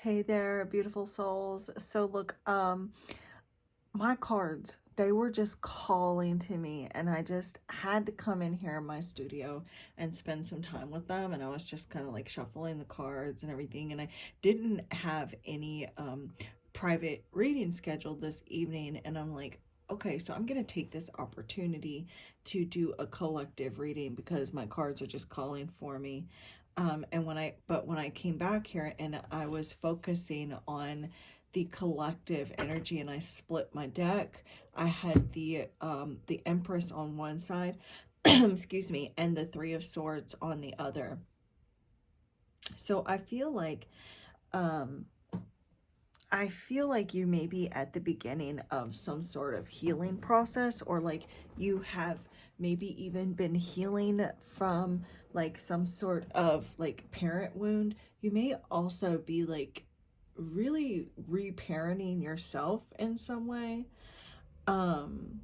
Hey there, beautiful souls. So look, my cards, they were just calling to me, and I just had to come in here in my studio and spend some time with them. And I was just kind of like shuffling the cards and everything, and I didn't have any private reading scheduled this evening. And I'm like, okay, so I'm gonna take this opportunity to do a collective reading because my cards are just calling for me. And when I came back here and I was focusing on the collective energy and I split my deck, I had the Empress on one side, excuse me, and the Three of Swords on the other. So um I feel like you may be at the beginning of some sort of healing process, or like you have maybe even been healing from like some sort of like parent wound. You may also be like really reparenting yourself in some way. Um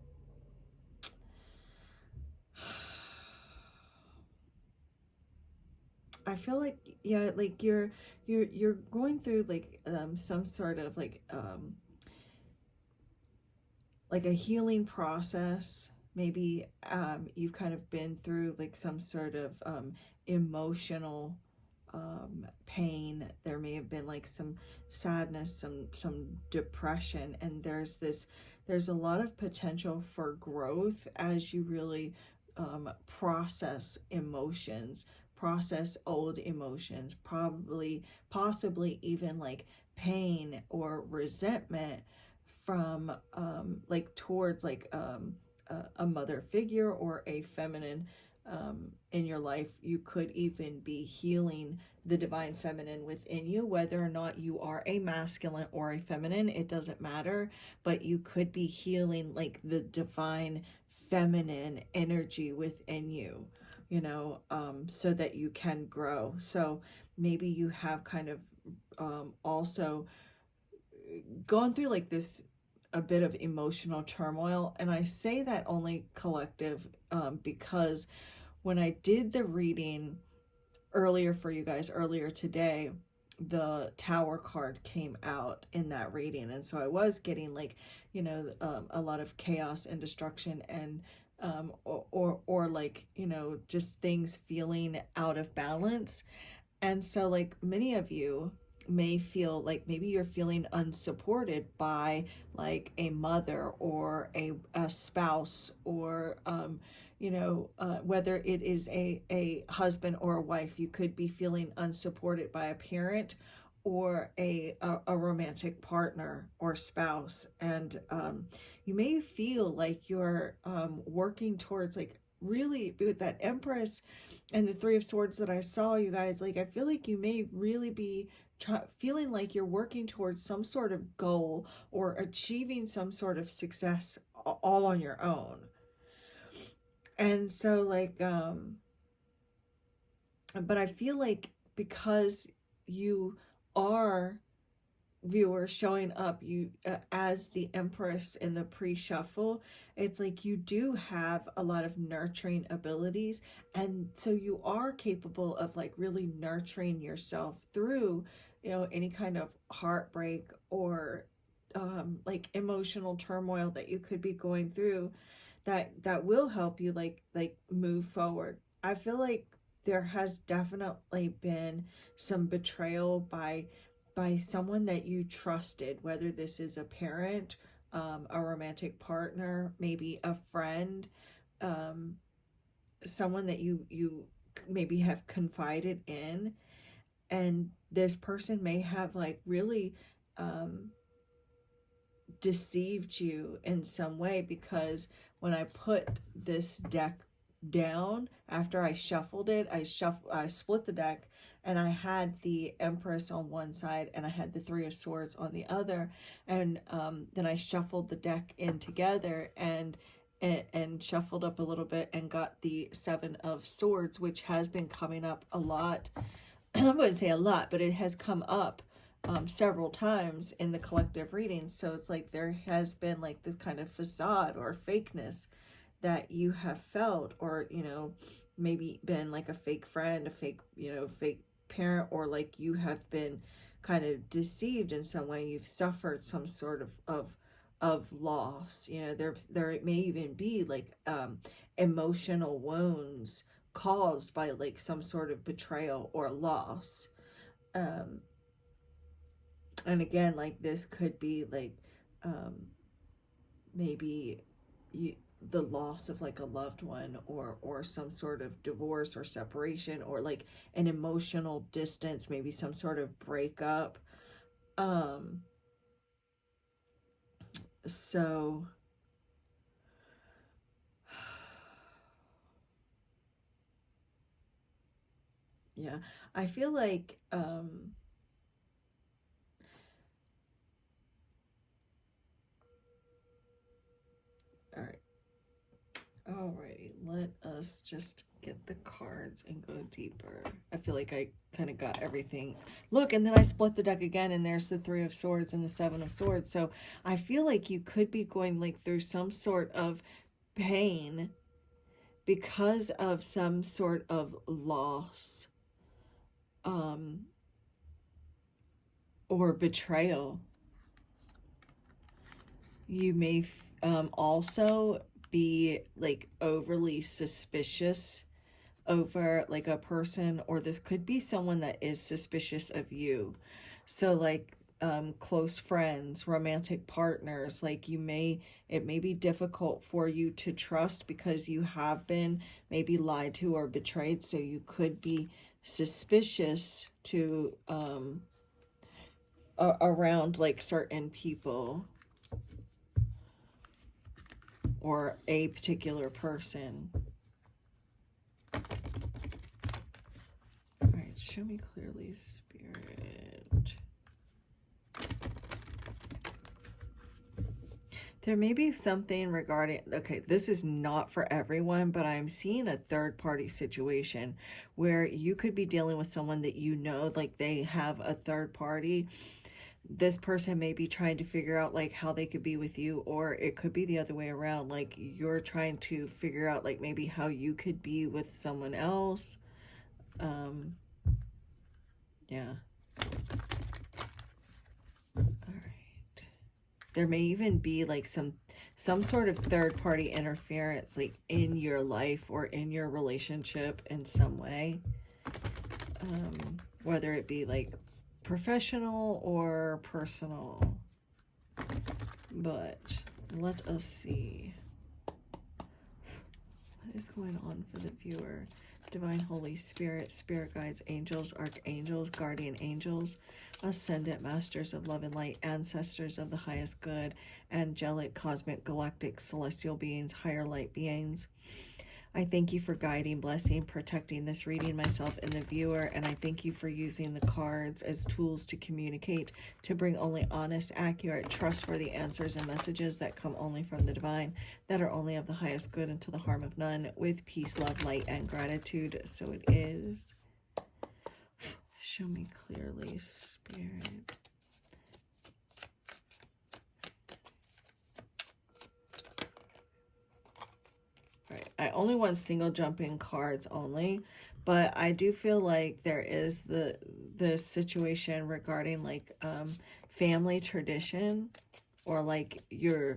I feel like, yeah, like you're going through like some sort of like a healing process. Maybe you've kind of been through like some sort of emotional pain. There may have been like some sadness, some depression, and there's a lot of potential for growth as you really process emotions, process old emotions, possibly even like pain or resentment from like towards like a mother figure or a feminine in your life. You could even be healing the divine feminine within you, whether or not you are a masculine or a feminine, it doesn't matter, but you could be healing like the divine feminine energy within you, so that you can grow. So maybe you have kind of also gone through like this a bit of emotional turmoil. And I say that only collective because when I did the reading earlier for you guys earlier today, the Tower card came out in that reading, and so I was getting like, a lot of chaos and destruction, and or like, just things feeling out of balance. And so, like, many of you may feel like maybe you're feeling unsupported by like a mother or a spouse, or, whether it is a husband or a wife, you could be feeling unsupported by a parent or a romantic partner or spouse. And you may feel like you're working towards like really with that Empress and the Three of Swords that I saw, you guys, like I feel like you may really be feeling like you're working towards some sort of goal or achieving some sort of success all on your own. And so but I feel like because you are, viewer, showing up you as the Empress in the pre-shuffle, it's like you do have a lot of nurturing abilities, and so you are capable of like really nurturing yourself through any kind of heartbreak or like emotional turmoil that you could be going through, that will help you like move forward. I feel like there has definitely been some betrayal by someone that you trusted, whether this is a parent, a romantic partner, maybe a friend, um, someone that you maybe have confided in, and this person may have like really um, deceived you in some way, because when I put this deck down after I shuffled it, I split the deck, and I had the Empress on one side and I had the Three of Swords on the other, and then I shuffled the deck in together and shuffled up a little bit and got the Seven of Swords, which has been coming up a lot. I wouldn't say a lot, but it has come up several times in the collective readings. So it's like there has been like this kind of facade or fakeness that you have felt, or maybe been like a fake friend, a fake fake parent, or like you have been kind of deceived in some way. You've suffered some sort of loss. You know, there may even be like emotional wounds caused by like some sort of betrayal or loss. um and again, like this could be like um maybe you, the loss of like a loved one, or some sort of divorce or separation, or like an emotional distance, maybe some sort of breakup. um so yeah, I feel like all right. Alrighty, let us just get the cards and go deeper. I feel like I kind of got everything. Look, and then I split the deck again, and there's the Three of Swords and the Seven of Swords. So I feel like you could be going like through some sort of pain because of some sort of loss, um, or betrayal. You may also be like overly suspicious over like a person, or this could be someone that is suspicious of you. So like close friends, romantic partners, like it may be difficult for you to trust because you have been maybe lied to or betrayed. So you could be suspicious to around like certain people or a particular person. All right, show me clearly, Spirit. There may be something regarding, okay, this is not for everyone, but I'm seeing a third party situation where you could be dealing with someone that you know, like they have a third party. This person may be trying to figure out like how they could be with you, or it could be the other way around. Like you're trying to figure out like maybe how you could be with someone else. Yeah. All right. There may even be like some sort of third party interference like in your life or in your relationship in some way, whether it be like professional or personal. But let us see what is going on for the viewer. Divine Holy Spirit, spirit guides, angels, archangels, guardian angels, ascendant masters of love and light, ancestors of the highest good, angelic, cosmic, galactic, celestial beings, higher light beings. I thank you for guiding, blessing, protecting this reading, myself and the viewer, and I thank you for using the cards as tools to communicate, to bring only honest, accurate, trustworthy answers and messages that come only from the divine, that are only of the highest good and to the harm of none, with peace, love, light, and gratitude. So it is. Show me clearly, Spirit. I only want single jumping cards only, but I do feel like there is the situation regarding like family tradition, or like your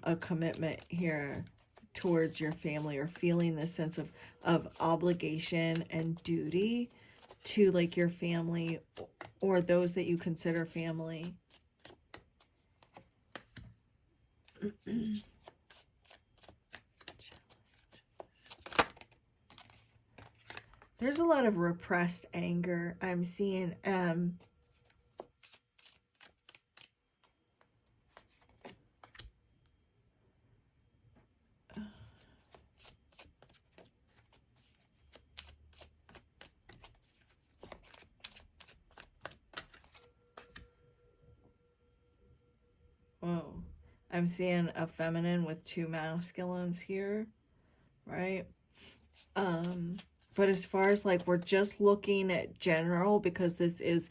a commitment here towards your family, or feeling this sense of obligation and duty to like your family or those that you consider family. There's a lot of repressed anger I'm seeing. Whoa. I'm seeing a feminine with two masculines here, right? But as far as like, we're just looking at general because this is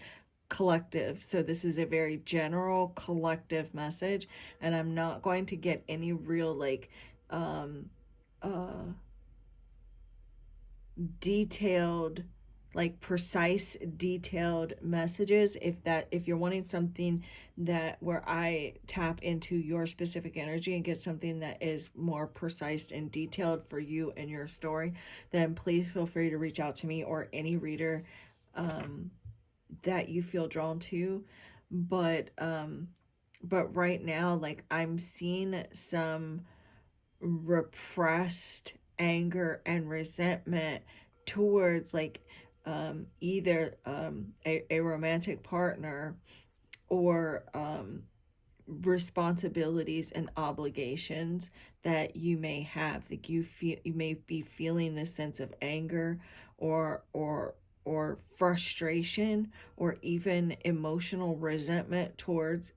collective. So this is a very general collective message, and I'm not going to get any real like detailed like precise, detailed messages. If you're wanting something that where I tap into your specific energy and get something that is more precise and detailed for you and your story, then please feel free to reach out to me or any reader that you feel drawn to. But right now, like, I'm seeing some repressed anger and resentment towards, like, either a romantic partner, or responsibilities and obligations that you may have. Like, you may be feeling this sense of anger, or frustration, or even emotional resentment towards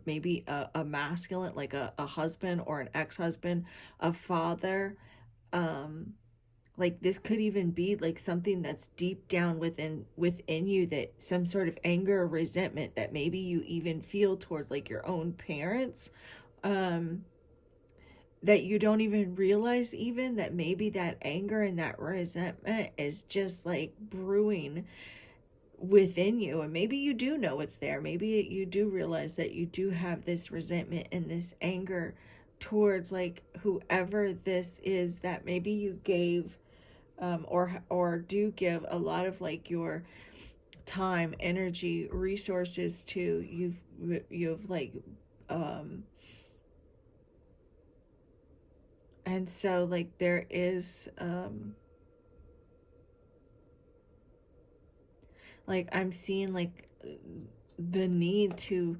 maybe a masculine, like a husband or an ex-husband, a father. Like, this could even be like something that's deep down within you, that some sort of anger or resentment that maybe you even feel towards, like, your own parents, that you don't even realize, even that maybe that anger and that resentment is just like brewing within you. And maybe you do know it's there. Maybe you do realize that you do have this resentment and this anger towards, like, whoever this is that maybe you gave, or do give a lot of, like, your time, energy, resources to. You've like, and so, like, there is like, I'm seeing, like, the need to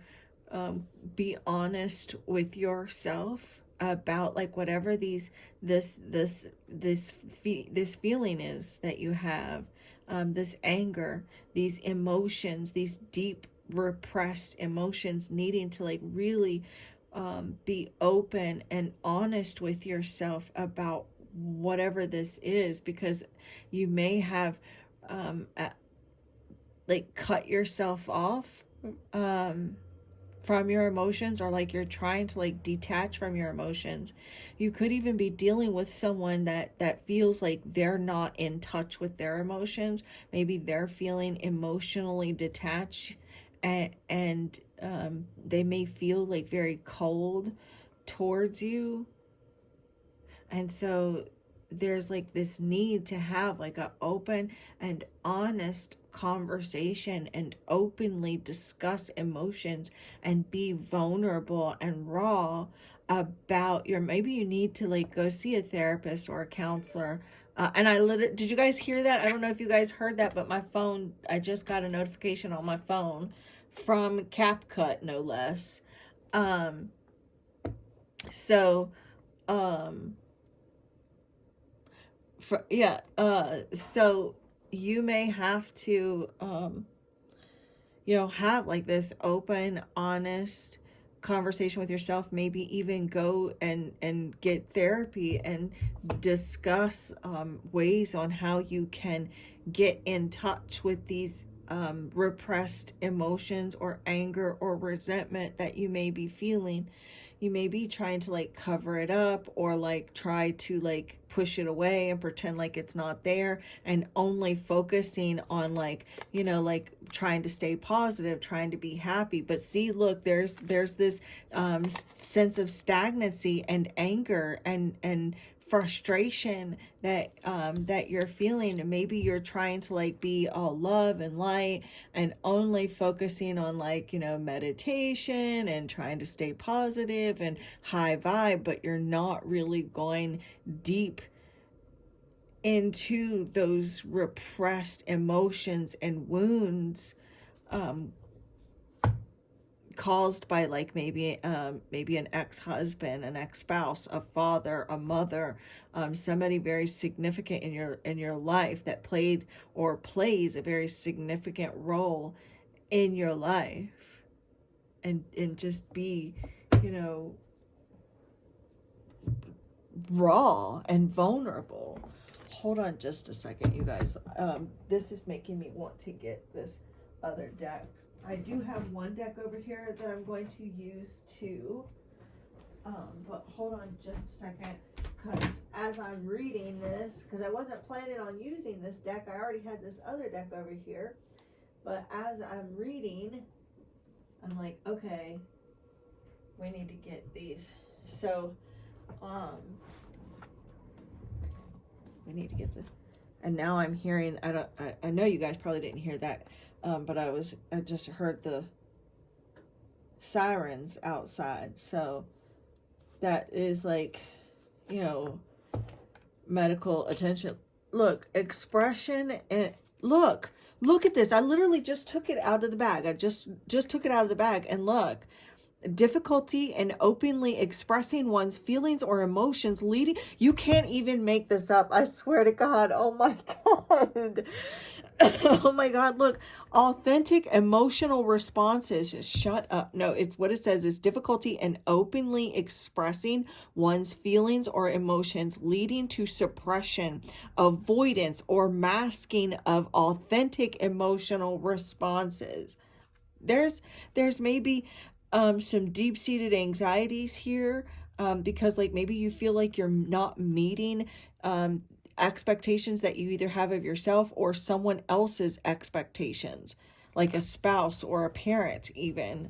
be honest with yourself about, like, whatever this feeling is that you have, this anger, these emotions, these deep repressed emotions, needing to, like, really be open and honest with yourself about whatever this is, because you may have like, cut yourself off from your emotions, or, like, you're trying to, like, detach from your emotions. You could even be dealing with someone that feels like they're not in touch with their emotions. Maybe they're feeling emotionally detached, and they may feel, like, very cold towards you. And so there's, like, this need to have, like, a open and honest conversation, and openly discuss emotions, and be vulnerable and raw about your, maybe you need to, like, go see a therapist or a counselor. And did you guys hear that? I don't know if you guys heard that, but my phone, I just got a notification on my phone from CapCut, no less. So so you may have to have, like, this open, honest conversation with yourself. Maybe even go and get therapy, and discuss ways on how you can get in touch with these repressed emotions, or anger, or resentment that you may be feeling. You may be trying to, like, cover it up, or, like, try to, like, push it away and pretend like it's not there, and only focusing on, like, like, trying to stay positive, trying to be happy. But see, look, there's this sense of stagnancy and anger and frustration that you're feeling. And maybe you're trying to, like, be all love and light, and only focusing on, like, meditation, and trying to stay positive and high vibe, but you're not really going deep into those repressed emotions and wounds, caused by, like, maybe an ex-husband, an ex-spouse, a father, a mother, somebody very significant in your life, that played or plays a very significant role in your life. And just be, raw and vulnerable. Hold on just a second, you guys. This is making me want to get this other deck. I do have one deck over here that I'm going to use too. But hold on just a second, because as I'm reading this, because I wasn't planning on using this deck, I already had this other deck over here, but as I'm reading, I'm like, okay, we need to get these. So, we need to get the, and now I'm hearing, I know you guys probably didn't hear that, but I just heard the sirens outside. So that is like, you know, medical attention. Look, expression, and look at this. I literally just took it out of the bag. I just took it out of the bag, and look, difficulty in openly expressing one's feelings or emotions leading, you can't even make this up, I swear to God. Oh my God. Oh my God, look, authentic emotional responses. Just shut up. No, it's what it says is difficulty in openly expressing one's feelings or emotions leading to suppression, avoidance, or masking of authentic emotional responses. There's maybe some deep-seated anxieties here, because like maybe you feel like you're not meeting expectations that you either have of yourself or someone else's expectations, like a spouse or a parent even.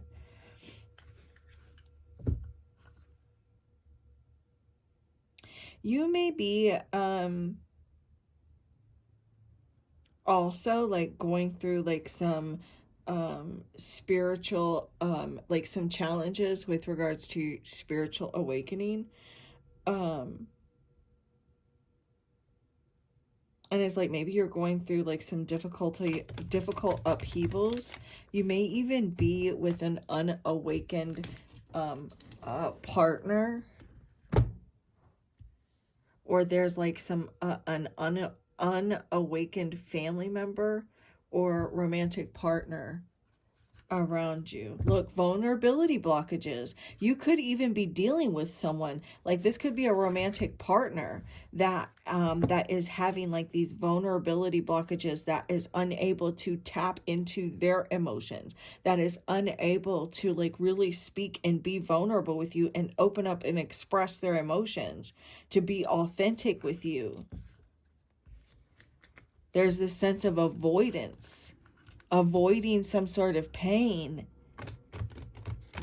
You may be also like going through like some spiritual like some challenges with regards to spiritual awakening. And it's like maybe you're going through like some difficult upheavals. You may even be with an unawakened partner, or there's like some an unawakened family member or romantic partner around you. Look, vulnerability blockages. You could even be dealing with someone, like this could be a romantic partner that that is having like these vulnerability blockages, that is unable to tap into their emotions, that is unable to like really speak and be vulnerable with you and open up and express their emotions, to be authentic with you. There's this sense of avoidance, avoiding some sort of pain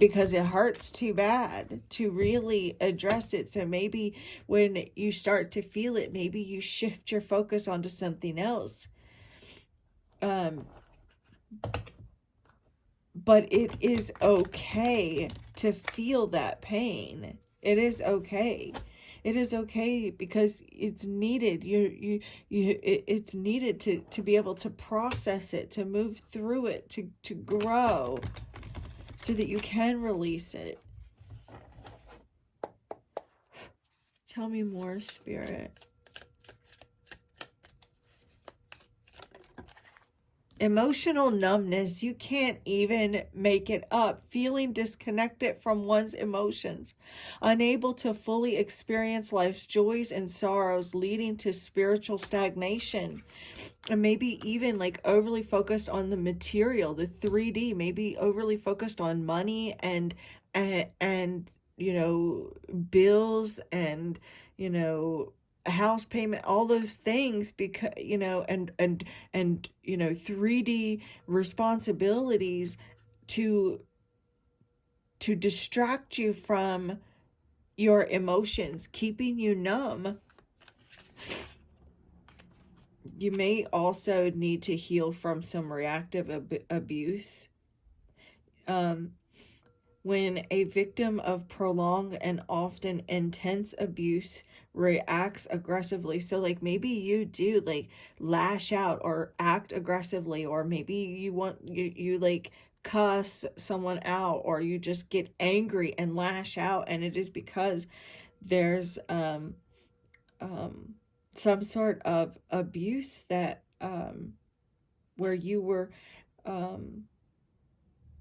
because it hurts too bad to really address it. So maybe when you start to feel it, maybe you shift your focus onto something else. But it is okay to feel that pain. It is okay. It is okay because it's needed. It's needed to be able to process it, to move through it, to grow, so that you can release it. Tell me more, Spirit. Emotional numbness, you can't even make it up. Feeling disconnected from one's emotions, unable to fully experience life's joys and sorrows, leading to spiritual stagnation. And maybe even like overly focused on the material, the 3D, maybe overly focused on money and you know, bills and, you know, house payment, all those things, because you know, and you know, 3D responsibilities to distract you from your emotions, keeping you numb. You may also need to heal from some reactive abuse. When a victim of prolonged and often intense abuse reacts aggressively, so like maybe you do like lash out or act aggressively, or maybe you like cuss someone out, or you just get angry and lash out, and it is because there's some sort of abuse that where you were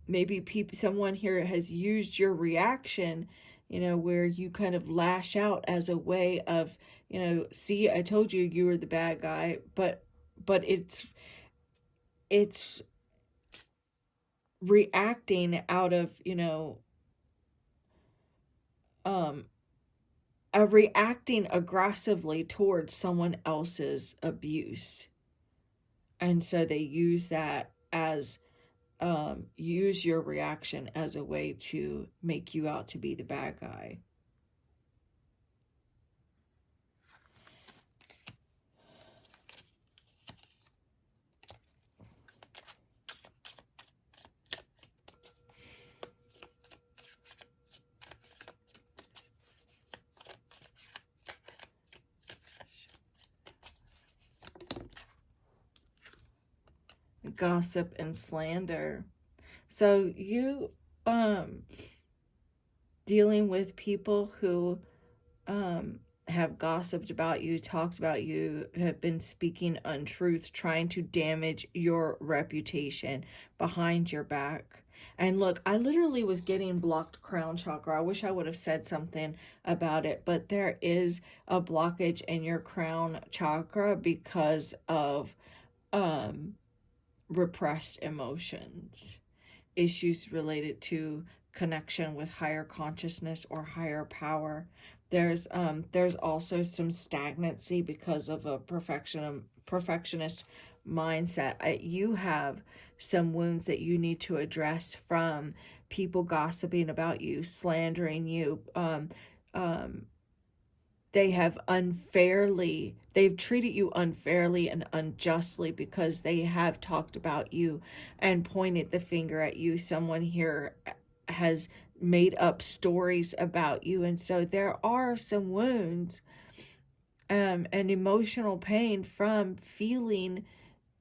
maybe someone here has used your reaction, you know, where you kind of lash out as a way of, you know, see, I told you you were the bad guy, but it's reacting out of, you know, reacting aggressively towards someone else's abuse. And so they use that as, use your reaction as a way to make you out to be the bad guy. Gossip and slander. So you, dealing with people who, have gossiped about you, talked about you, have been speaking untruth, trying to damage your reputation behind your back. And look, I literally was getting blocked crown chakra. I wish I would have said something about it, but there is a blockage in your crown chakra because of repressed emotions, issues related to connection with higher consciousness or higher power. There's also some stagnancy because of a perfectionist mindset. You have some wounds that you need to address from people gossiping about you, slandering you. They've treated you unfairly and unjustly because they have talked about you and pointed the finger at you. Someone here has made up stories about you, and so there are some wounds, and emotional pain from feeling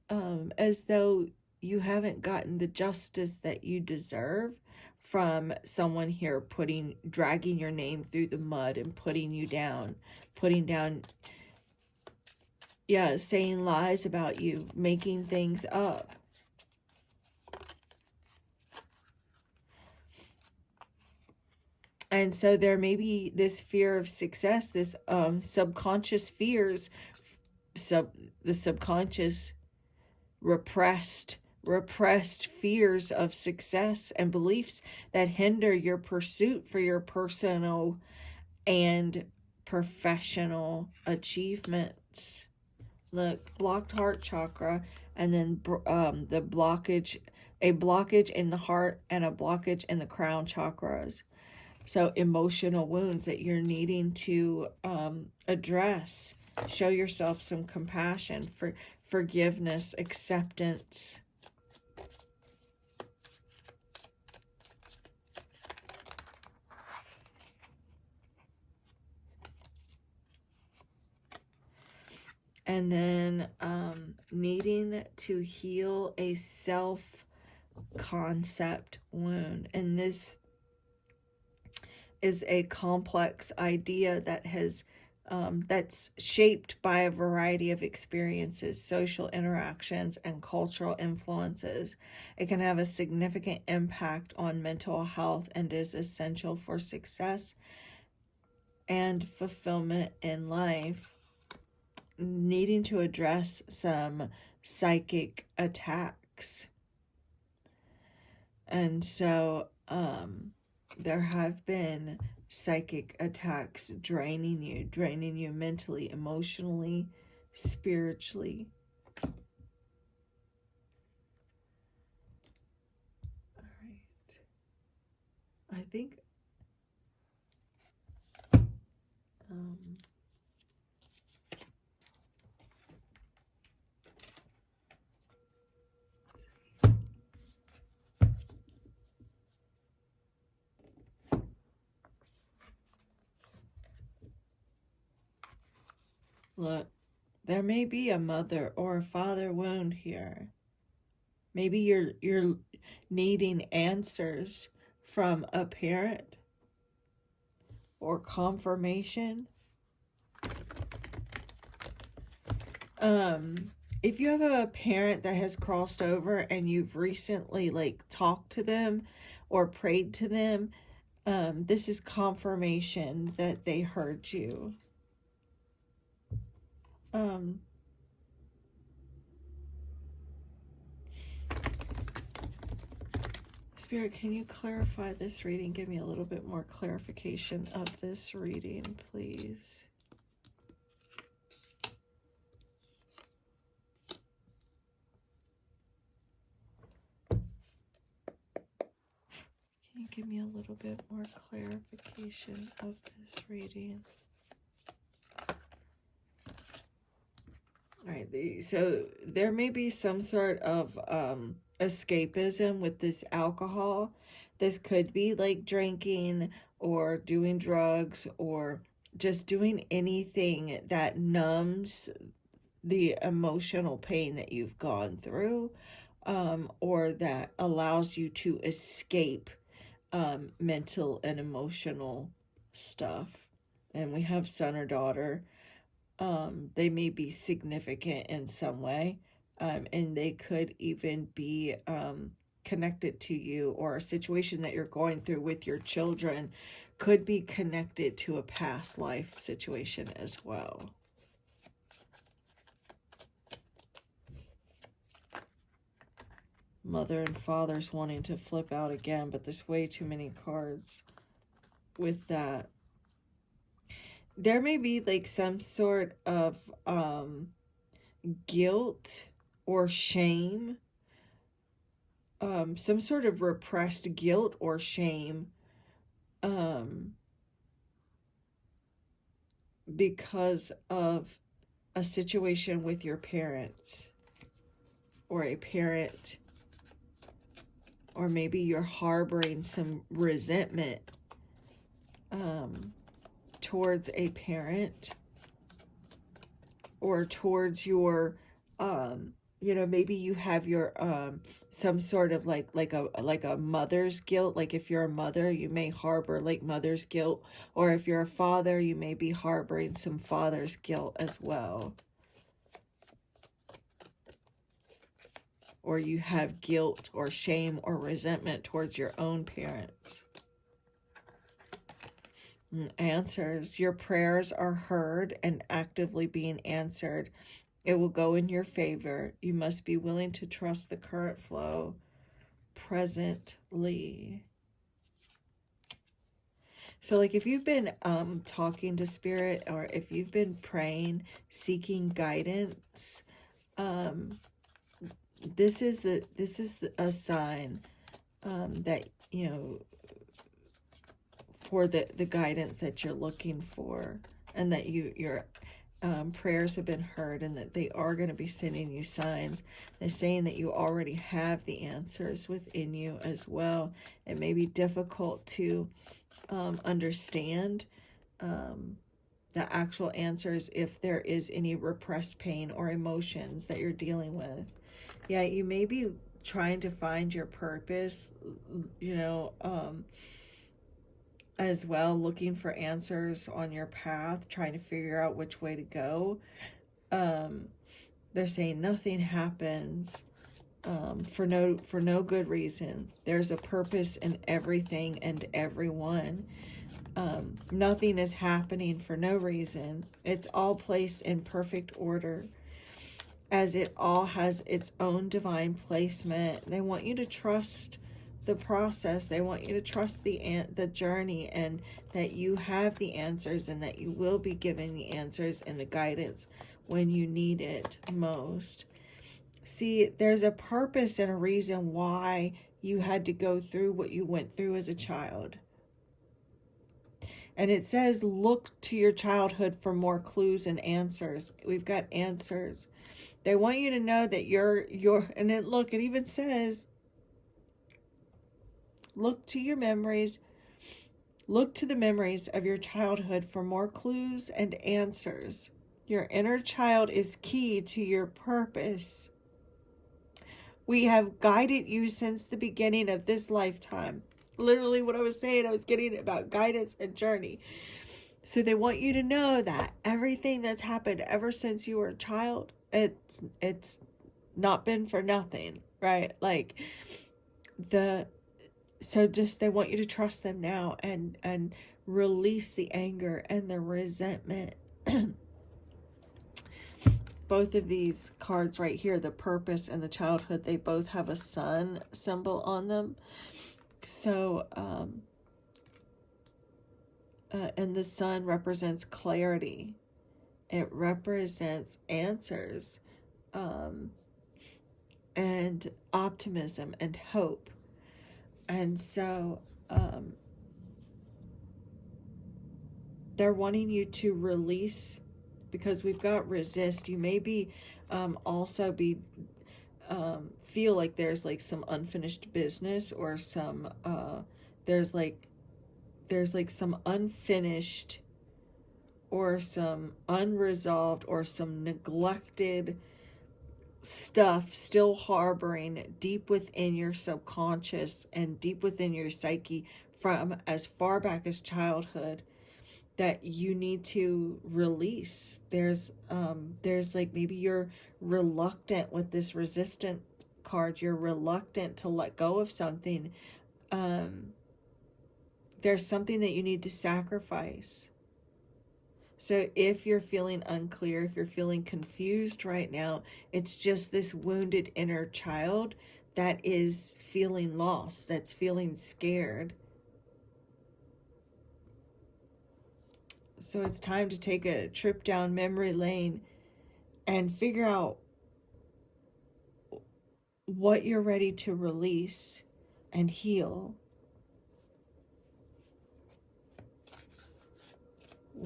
as though you haven't gotten the justice that you deserve from someone here dragging your name through the mud and putting down, yeah, saying lies about you, making things up. And so there may be this fear of success, this subconscious fears, the subconscious repressed fears of success and beliefs that hinder your pursuit for your personal and professional achievements. Look, blocked heart chakra, and then the blockage, a blockage in the heart and a blockage in the crown chakras. So emotional wounds that you're needing to address. Show yourself some compassion, for forgiveness, acceptance. And then needing to heal a self-concept wound. And this is a complex idea that has that's shaped by a variety of experiences, social interactions, and cultural influences. It can have a significant impact on mental health and is essential for success and fulfillment in life. Needing to address some psychic attacks. And so there have been psychic attacks draining you mentally, emotionally, spiritually. All right. I think look, there may be a mother or a father wound here. Maybe you're needing answers from a parent or confirmation. If you have a parent that has crossed over and you've recently talked to them or prayed to them, this is confirmation that they heard you. Spirit, can you clarify this reading? Give me a little bit more clarification of this reading, please. Can you give me a little bit more clarification of this reading? All right, so there may be some sort of escapism with this alcohol. This could be like drinking or doing drugs or just doing anything that numbs the emotional pain that you've gone through, or that allows you to escape mental and emotional stuff. And we have son or daughter. They may be significant in some way, and they could even be connected to you, or a situation that you're going through with your children could be connected to a past life situation as well. Mother and father's wanting to flip out again, but there's way too many cards with that. There may be like some sort of guilt or shame, some sort of repressed guilt or shame, because of a situation with your parents, or a parent, or maybe you're harboring some resentment towards a parent, or towards your maybe you have your some sort of like a mother's guilt. Like if you're a mother, you may harbor like mother's guilt, or if you're a father, you may be harboring some father's guilt as well, or you have guilt or shame or resentment towards your own parents. Answers. Your prayers are heard and actively being answered. It will go in your favor. You must be willing to trust the current flow presently. So like if you've been talking to Spirit, or if you've been praying, seeking guidance, this is a sign that, for the guidance that you're looking for, and that your prayers have been heard, and that they are going to be sending you signs. They're saying that you already have the answers within you as well. It may be difficult to understand the actual answers if there is any repressed pain or emotions that you're dealing with. Yeah, you may be trying to find your purpose, as well, looking for answers on your path, trying to figure out which way to go. They're saying nothing happens for no good reason. There's a purpose in everything and everyone. Nothing is happening for no reason. It's all placed in perfect order, as it all has its own divine placement. They want you to trust the process. They want you to trust the journey, and that you have the answers, and that you will be given the answers and the guidance when you need it most. See, there's a purpose and a reason why you had to go through what you went through as a child. And it says, look to your childhood for more clues and answers. We've got answers. They want you to know that you're, and then look, it even says, look to your memories. Look to the memories of your childhood for more clues and answers. Your inner child is key to your purpose. We have guided you since the beginning of this lifetime. Literally what I was saying, I was getting about guidance and journey. So they want you to know that everything that's happened ever since you were a child, it's not been for nothing, right? Like so just they want you to trust them now, and release the anger and the resentment. Both of these cards right here, the purpose and the childhood, they both have a sun symbol on them. So, and the sun represents clarity. It represents answers, and optimism and hope. And so, they're wanting you to release, because we've got resist. You may be also be feel like there's like some unfinished business, or some there's like some unfinished, or some unresolved, or some neglected stuff still harboring deep within your subconscious and deep within your psyche from as far back as childhood, that you need to release. There's like, maybe you're reluctant with this resistant card. You're reluctant to let go of something. There's something that you need to sacrifice. So if you're feeling unclear, if you're feeling confused right now, it's just this wounded inner child that is feeling lost, that's feeling scared. So it's time to take a trip down memory lane and figure out what you're ready to release and heal.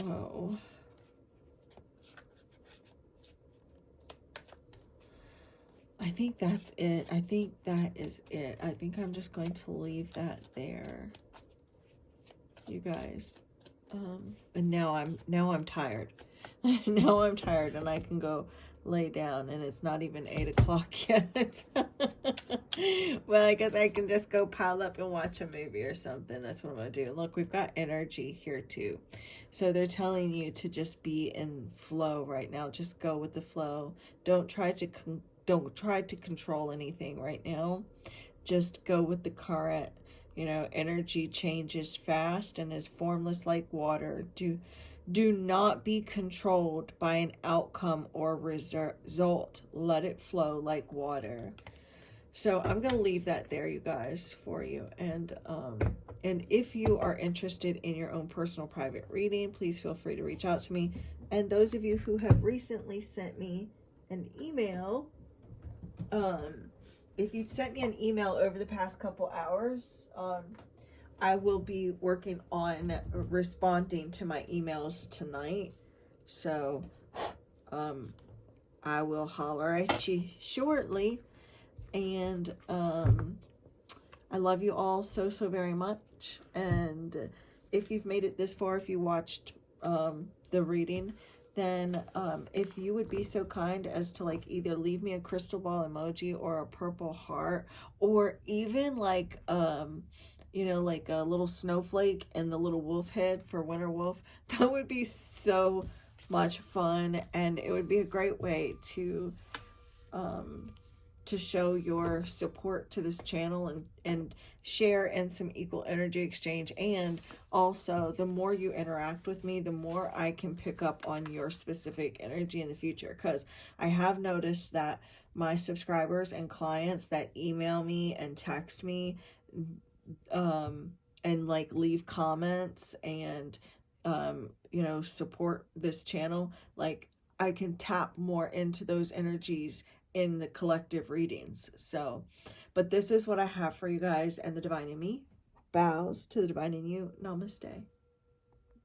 Whoa. I think that's it. I think that is it. I think I'm just going to leave that there, you guys. And now I'm tired. Now I'm tired, and I can go lay down, and it's not even 8 o'clock yet. Well, I guess I can just go pile up and watch a movie or something. That's what I'm gonna do. Look, we've got energy here too. So they're telling you to just be in flow right now. Just go with the flow. Don't try to control anything right now. Just go with the current. You know, energy changes fast and is formless like water. Do not be controlled by an outcome or result. Let it flow like water. So I'm going to leave that there, you guys, for you. And if you are interested in your own personal private reading, please feel free to reach out to me. And those of you who have recently sent me an email, if you've sent me an email over the past couple hours, I will be working on responding to my emails tonight. So, I will holler at you shortly. And, I love you all so very much. And if you've made it this far, if you watched, the reading, then if you would be so kind as to like either leave me a crystal ball emoji or a purple heart, or even like you know, like a little snowflake and the little wolf head for Winter Wolf, that would be so much fun. And it would be a great way to show your support to this channel and share in some equal energy exchange. And also, the more you interact with me, the more I can pick up on your specific energy in the future, because I have noticed that my subscribers and clients that email me and text me and like leave comments and you know, support this channel, like I can tap more into those energies in the collective readings. So, but this is what I have for you guys, and the divine in me bows to the divine in you. Namaste.